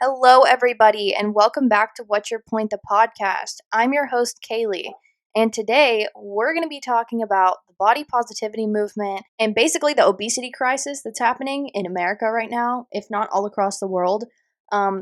Hello, everybody, and welcome back to What's Your Point, the podcast. I'm your host, Kaylee, and today we're going to be talking about the body positivity movement and basically the obesity crisis that's happening in America right now, if not all across the world.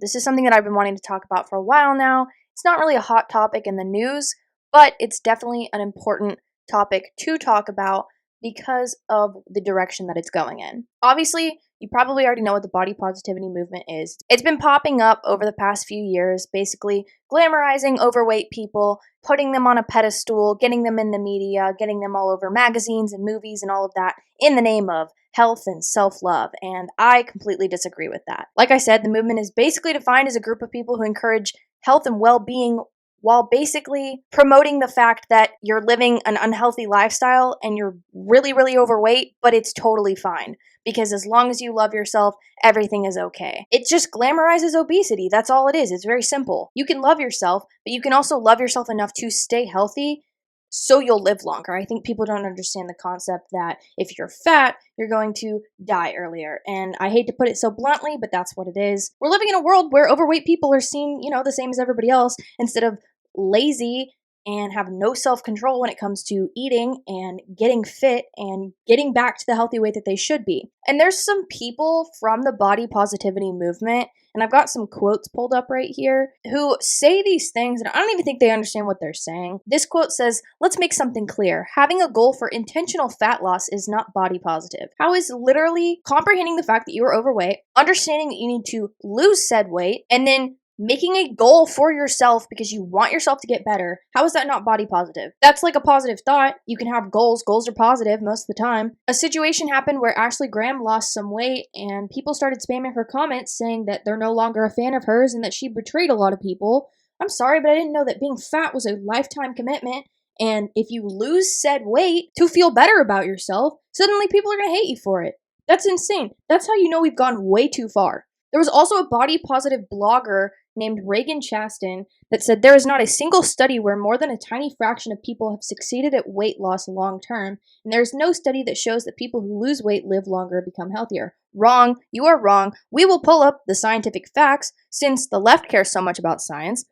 This is something that I've been wanting to talk about for a while now. It's not really a hot topic in the news, but it's definitely an important topic to talk about because of the direction that it's going in. Obviously, you probably already know what the body positivity movement is. It's been popping up over the past few years, basically glamorizing overweight people, putting them on a pedestal, getting them in the media, getting them all over magazines and movies and all of that in the name of health and self-love, and I completely disagree with that. Like I said, the movement is basically defined as a group of people who encourage health and well-being while basically promoting the fact that you're living an unhealthy lifestyle and you're really, really overweight, but it's totally fine. Because as long as you love yourself, everything is okay. It just glamorizes obesity. That's all it is. It's very simple. You can love yourself, but you can also love yourself enough to stay healthy so you'll live longer. I think people don't understand the concept that if you're fat, you're going to die earlier. And I hate to put it so bluntly, but that's what it is. We're living in a world where overweight people are seen, the same as everybody else instead of lazy and have no self-control when it comes to eating and getting fit and getting back to the healthy weight that they should be. And there's some people from the body positivity movement, and I've got some quotes pulled up right here, who say these things, and I don't even think they understand what they're saying. This quote says, "Let's make something clear. Having a goal for intentional fat loss is not body positive. How is literally comprehending the fact that you are overweight, understanding that you need to lose said weight, and then making a goal for yourself because you want yourself to get better. How is that not body positive?" That's like a positive thought. You can have goals. Goals are positive most of the time. A situation happened where Ashley Graham lost some weight and people started spamming her comments saying that they're no longer a fan of hers and that she betrayed a lot of people. I'm sorry, but I didn't know that being fat was a lifetime commitment. And if you lose said weight to feel better about yourself, suddenly people are going to hate you for it. That's insane. That's how you know we've gone way too far. There was also a body positive blogger named Reagan Chaston that said there is not a single study where more than a tiny fraction of people have succeeded at weight loss long term, and there is no study that shows that people who lose weight live longer and become healthier. Wrong. You are wrong. We will pull up the scientific facts since the left cares so much about science.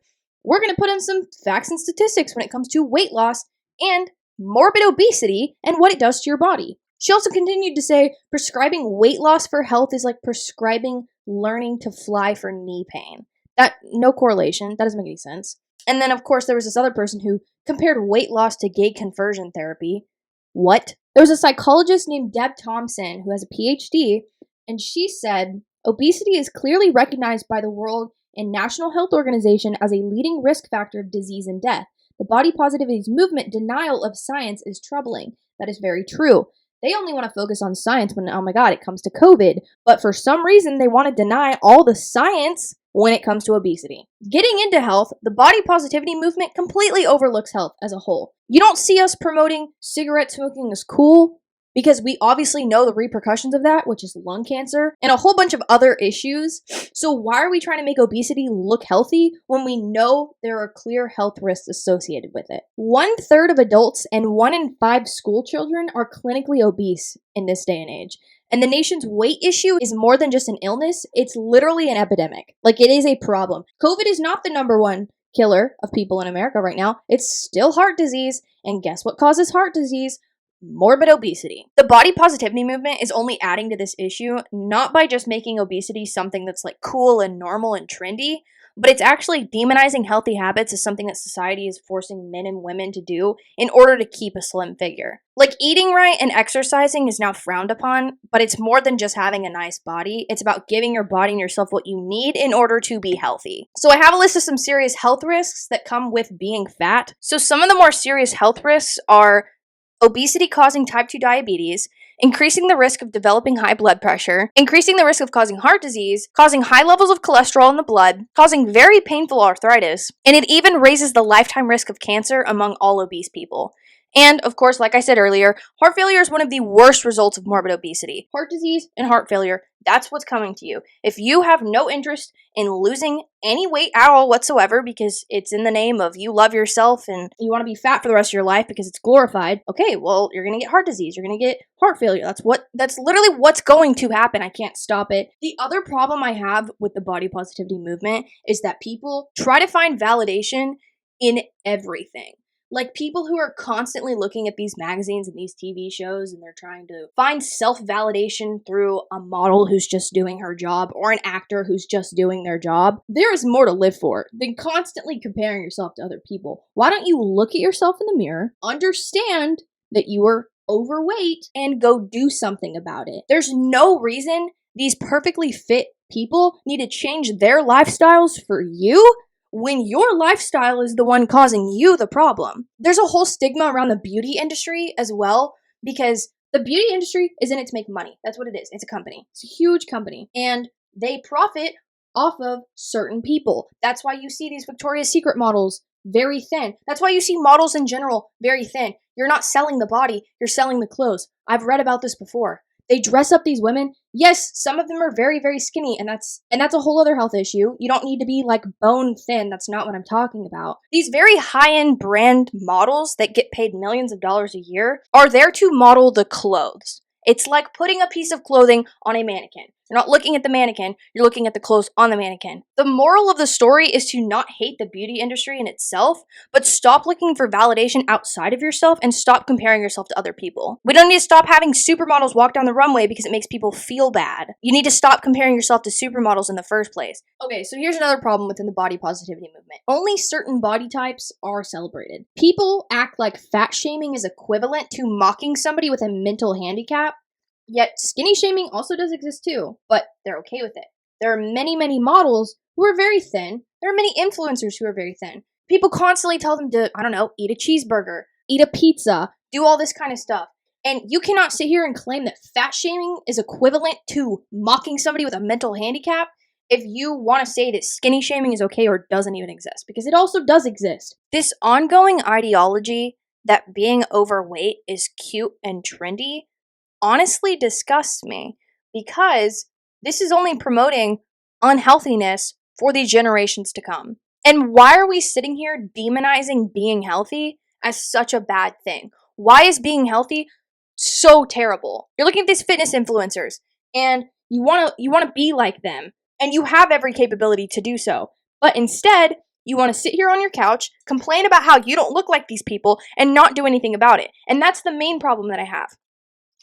We're going to put in some facts and statistics when it comes to weight loss and morbid obesity and what it does to your body. She also continued to say prescribing weight loss for health is like prescribing learning to fly for knee pain. No correlation. That doesn't make any sense. And then, of course, there was this other person who compared weight loss to gay conversion therapy. What? There was a psychologist named Deb Thompson who has a PhD, and she said, obesity is clearly recognized by the World and National Health Organization as a leading risk factor of disease and death. The body positivity movement denial of science is troubling. That is very true. They only want to focus on science when, oh my God, it comes to COVID. But for some reason, they want to deny all the science when it comes to obesity. Getting into health, the body positivity movement completely overlooks health as a whole. You don't see us promoting cigarette smoking as cool because we obviously know the repercussions of that, which is lung cancer and a whole bunch of other issues. So why are we trying to make obesity look healthy when we know there are clear health risks associated with it? 1/3 of adults and 1 in 5 school children are clinically obese in this day and age. And the nation's weight issue is more than just an illness. It's literally an epidemic. Like, it is a problem. COVID is not the number one killer of people in America right now. It's still heart disease. And guess what causes heart disease? Morbid obesity. The body positivity movement is only adding to this issue, not by just making obesity something that's like cool and normal and trendy, but it's actually demonizing healthy habits as something that society is forcing men and women to do in order to keep a slim figure. Like, eating right and exercising is now frowned upon, but it's more than just having a nice body. It's about giving your body and yourself what you need in order to be healthy. So I have a list of some serious health risks that come with being fat. So some of the more serious health risks are obesity causing type 2 diabetes, increasing the risk of developing high blood pressure, increasing the risk of causing heart disease, causing high levels of cholesterol in the blood, causing very painful arthritis, and it even raises the lifetime risk of cancer among all obese people. And of course, like I said earlier, heart failure is one of the worst results of morbid obesity. Heart disease and heart failure, that's what's coming to you. If you have no interest in losing any weight at all whatsoever because it's in the name of you love yourself and you want to be fat for the rest of your life because it's glorified, okay, well, you're going to get heart disease. You're going to get heart failure. That's literally what's going to happen. I can't stop it. The other problem I have with the body positivity movement is that people try to find validation in everything. Like people who are constantly looking at these magazines and these TV shows and they're trying to find self-validation through a model who's just doing her job or an actor who's just doing their job. There is more to live for than constantly comparing yourself to other people. Why don't you look at yourself in the mirror, understand that you are overweight, and go do something about it? There's no reason these perfectly fit people need to change their lifestyles for you when your lifestyle is the one causing you the problem. There's a whole stigma around the beauty industry as well, because the beauty industry is in it to make money. That's what it is. It's a company. It's a huge company. And they profit off of certain people. That's why you see these Victoria's Secret models very thin. That's why you see models in general very thin. You're not selling the body, you're selling the clothes. I've read about this before. They dress up these women. Yes, some of them are very, very skinny, and that's a whole other health issue. You don't need to be like bone thin. That's not what I'm talking about. These very high-end brand models that get paid millions of dollars a year are there to model the clothes. It's like putting a piece of clothing on a mannequin. You're not looking at the mannequin, you're looking at the clothes on the mannequin. The moral of the story is to not hate the beauty industry in itself, but stop looking for validation outside of yourself and stop comparing yourself to other people. We don't need to stop having supermodels walk down the runway because it makes people feel bad. You need to stop comparing yourself to supermodels in the first place. Okay, so here's another problem within the body positivity movement. Only certain body types are celebrated. People act like fat shaming is equivalent to mocking somebody with a mental handicap. Yet skinny shaming also does exist too, but they're okay with it. There are many, many models who are very thin. There are many influencers who are very thin. People constantly tell them to, eat a cheeseburger, eat a pizza, do all this kind of stuff. And you cannot sit here and claim that fat shaming is equivalent to mocking somebody with a mental handicap if you want to say that skinny shaming is okay or doesn't even exist, because it also does exist. This ongoing ideology that being overweight is cute and trendy honestly disgusts me, because this is only promoting unhealthiness for the generations to come. And why are we sitting here demonizing being healthy as such a bad thing? Why is being healthy so terrible? You're looking at these fitness influencers and you want to be like them, and you have every capability to do so. But instead, you want to sit here on your couch, complain about how you don't look like these people, and not do anything about it. And that's the main problem that I have.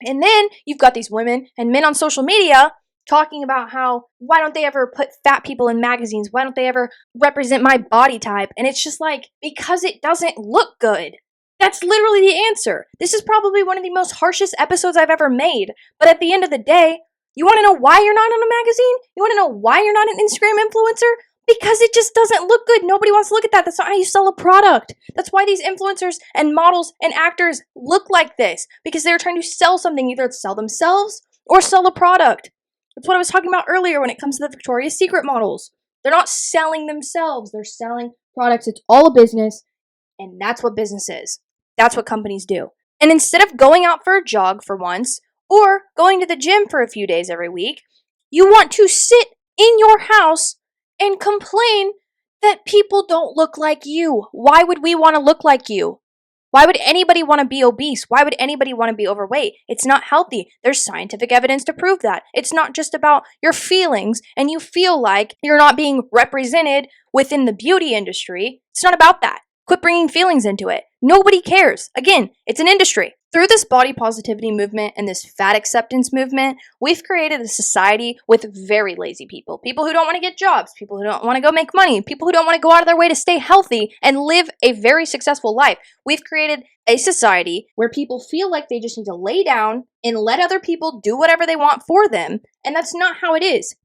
And then you've got these women and men on social media talking about how, why don't they ever put fat people in magazines? Why don't they ever represent my body type? And it's just like, because it doesn't look good. That's literally the answer. This is probably one of the most harshest episodes I've ever made. But at the end of the day, you want to know why you're not on a magazine? You want to know why you're not an Instagram influencer? Because it just doesn't look good. Nobody wants to look at that. That's not how you sell a product. That's why these influencers and models and actors look like this. Because they're trying to sell something, either to sell themselves or sell a product. That's what I was talking about earlier when it comes to the Victoria's Secret models. They're not selling themselves. They're selling products. It's all a business. And that's what business is. That's what companies do. And instead of going out for a jog for once, or going to the gym for a few days every week, you want to sit in your house and complain that people don't look like you. Why would we want to look like you? Why would anybody want to be obese? Why would anybody want to be overweight? It's not healthy. There's scientific evidence to prove that. It's not just about your feelings and you feel like you're not being represented within the beauty industry. It's not about that. Quit bringing feelings into it. Nobody cares. Again, it's an industry. Through this body positivity movement and this fat acceptance movement, we've created a society with very lazy people. People who don't want to get jobs, people who don't want to go make money, people who don't want to go out of their way to stay healthy and live a very successful life. We've created a society where people feel like they just need to lay down and let other people do whatever they want for them, and that's not how it is.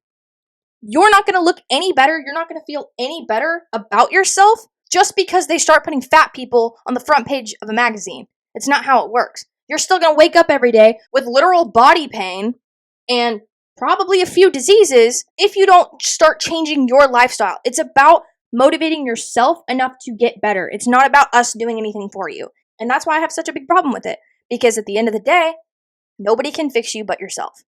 You're not going to look any better, you're not going to feel any better about yourself just because they start putting fat people on the front page of a magazine. It's not how it works. You're still going to wake up every day with literal body pain and probably a few diseases if you don't start changing your lifestyle. It's about motivating yourself enough to get better. It's not about us doing anything for you. And that's why I have such a big problem with it. Because at the end of the day, nobody can fix you but yourself.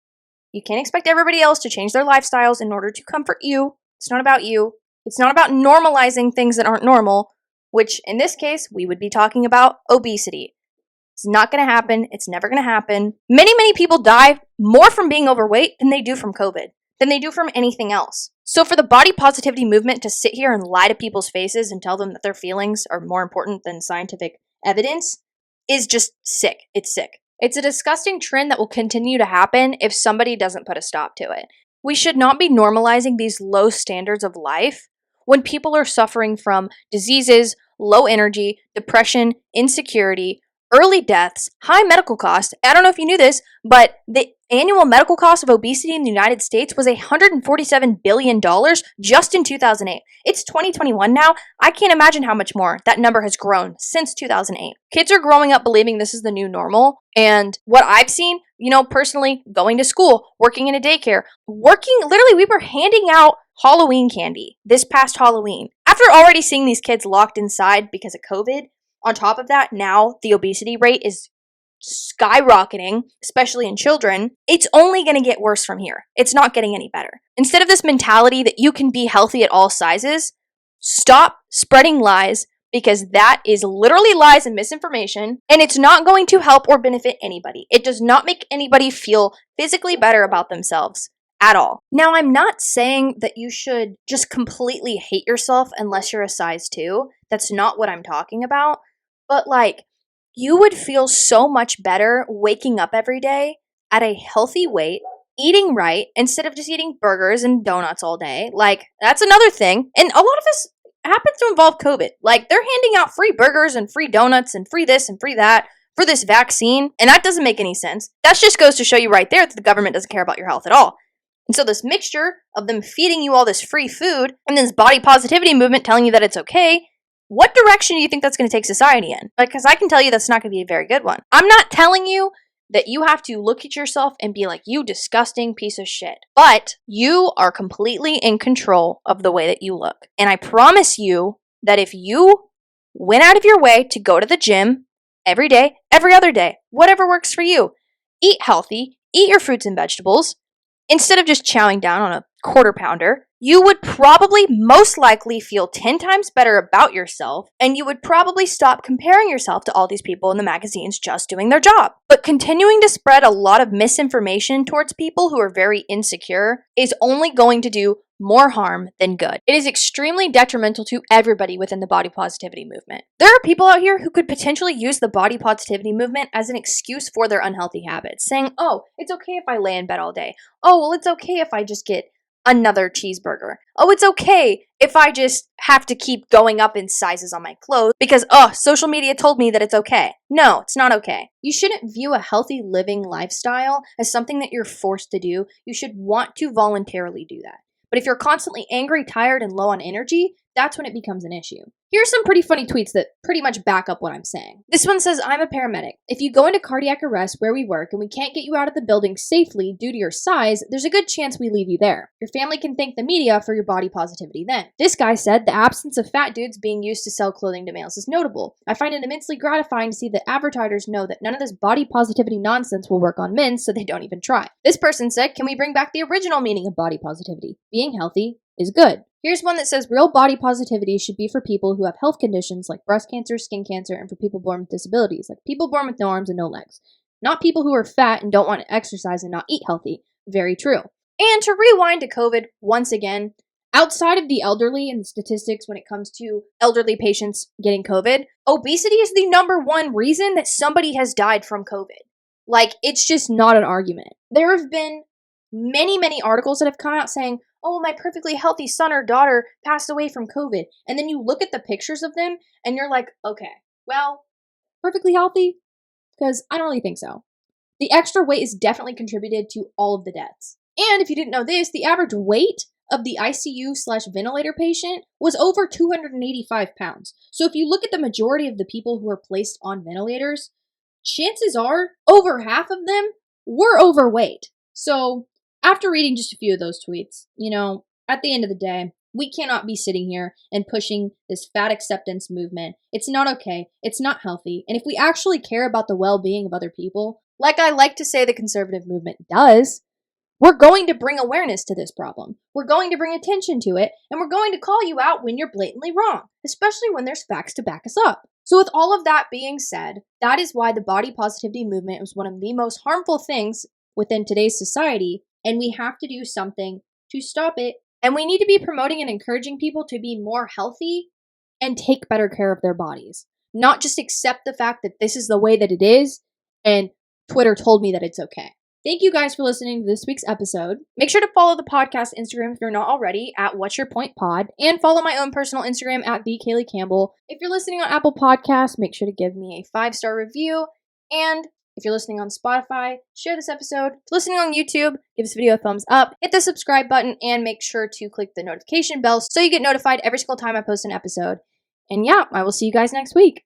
You can't expect everybody else to change their lifestyles in order to comfort you. It's not about you. It's not about normalizing things that aren't normal, which in this case, we would be talking about obesity. It's not going to happen. It's never going to happen. Many people die more from being overweight than they do from COVID, than they do from anything else. So for the body positivity movement to sit here and lie to people's faces and tell them that their feelings are more important than scientific evidence is just sick. It's sick. It's a disgusting trend that will continue to happen if somebody doesn't put a stop to it. We should not be normalizing these low standards of life when people are suffering from diseases, low energy, depression, insecurity, early deaths, high medical costs. I don't know if you knew this, but the annual medical cost of obesity in the United States was $147 billion just in 2008. It's 2021 now. I can't imagine how much more that number has grown since 2008. Kids are growing up believing this is the new normal. And what I've seen, personally, going to school, working in a daycare, literally, we were handing out Halloween candy this past Halloween. After already seeing these kids locked inside because of COVID, on top of that, now the obesity rate is skyrocketing, especially in children. It's only going to get worse from here. It's not getting any better. Instead of this mentality that you can be healthy at all sizes, stop spreading lies, because that is literally lies and misinformation, and it's not going to help or benefit anybody. It does not make anybody feel physically better about themselves at all. Now, I'm not saying that you should just completely hate yourself unless you're a size 2. That's not what I'm talking about. But you would feel so much better waking up every day at a healthy weight, eating right, instead of just eating burgers and donuts all day. That's another thing. And a lot of this happens to involve COVID. They're handing out free burgers and free donuts and free this and free that for this vaccine. And that doesn't make any sense. That just goes to show you right there that the government doesn't care about your health at all. And so this mixture of them feeding you all this free food and this body positivity movement telling you that it's okay, what direction do you think that's going to take society in? Because I can tell you that's not going to be a very good one. I'm not telling you that you have to look at yourself and be like, you disgusting piece of shit. But you are completely in control of the way that you look. And I promise you that if you went out of your way to go to the gym every day, every other day, whatever works for you, eat healthy, eat your fruits and vegetables, instead of just chowing down on a quarter pounder, you would probably most likely feel 10 times better about yourself, and you would probably stop comparing yourself to all these people in the magazines just doing their job. But continuing to spread a lot of misinformation towards people who are very insecure is only going to do more harm than good. It is extremely detrimental to everybody within the body positivity movement. There are people out here who could potentially use the body positivity movement as an excuse for their unhealthy habits, saying, oh, it's okay if I lay in bed all day. Oh, well, it's okay if I just get another cheeseburger. Oh, it's okay if I just have to keep going up in sizes on my clothes because, social media told me that it's okay. No, it's not okay. You shouldn't view a healthy living lifestyle as something that you're forced to do. You should want to voluntarily do that. But if you're constantly angry, tired, and low on energy, that's when it becomes an issue. Here's some pretty funny tweets that pretty much back up what I'm saying. This one says, I'm a paramedic. If you go into cardiac arrest where we work and we can't get you out of the building safely due to your size, there's a good chance we leave you there. Your family can thank the media for your body positivity then. This guy said, the absence of fat dudes being used to sell clothing to males is notable. I find it immensely gratifying to see that advertisers know that none of this body positivity nonsense will work on men, so they don't even try. This person said, can we bring back the original meaning of body positivity? Being healthy is good. Here's one that says real body positivity should be for people who have health conditions like breast cancer, skin cancer, and for people born with disabilities, like people born with no arms and no legs. Not people who are fat and don't want to exercise and not eat healthy. Very true. And to rewind to COVID once again, outside of the elderly and the statistics when it comes to elderly patients getting COVID, obesity is the number one reason that somebody has died from COVID. It's just not an argument. There have been many articles that have come out saying, oh, my perfectly healthy son or daughter passed away from COVID. And then you look at the pictures of them and you're like, okay, well, perfectly healthy? Because I don't really think so. The extra weight is definitely contributed to all of the deaths. And if you didn't know this, the average weight of the ICU/ventilator patient was over 285 pounds. So if you look at the majority of the people who are placed on ventilators, chances are over half of them were overweight. So after reading just a few of those tweets, at the end of the day, We cannot be sitting here and pushing this fat acceptance movement. It's not okay. It's not healthy. And if we actually care about the well-being of other people, like I like to say the conservative movement does, we're going to bring awareness to this problem. We're going to bring attention to it, and we're going to call you out when you're blatantly wrong, especially when there's facts to back us up. So with all of that being said, that is why the body positivity movement is one of the most harmful things within today's society, and we have to do something to stop it. And we need to be promoting and encouraging people to be more healthy and take better care of their bodies. Not just accept the fact that this is the way that it is, and Twitter told me that it's okay. Thank you guys for listening to this week's episode. Make sure to follow the podcast Instagram if you're not already at What's Your Point Pod, and follow my own personal Instagram at @TheKayleeCampbell. If you're listening on Apple Podcasts, make sure to give me a 5-star review. And if you're listening on Spotify, share this episode. If you're listening on YouTube, give this video a thumbs up, hit the subscribe button, and make sure to click the notification bell so you get notified every single time I post an episode. And yeah, I will see you guys next week.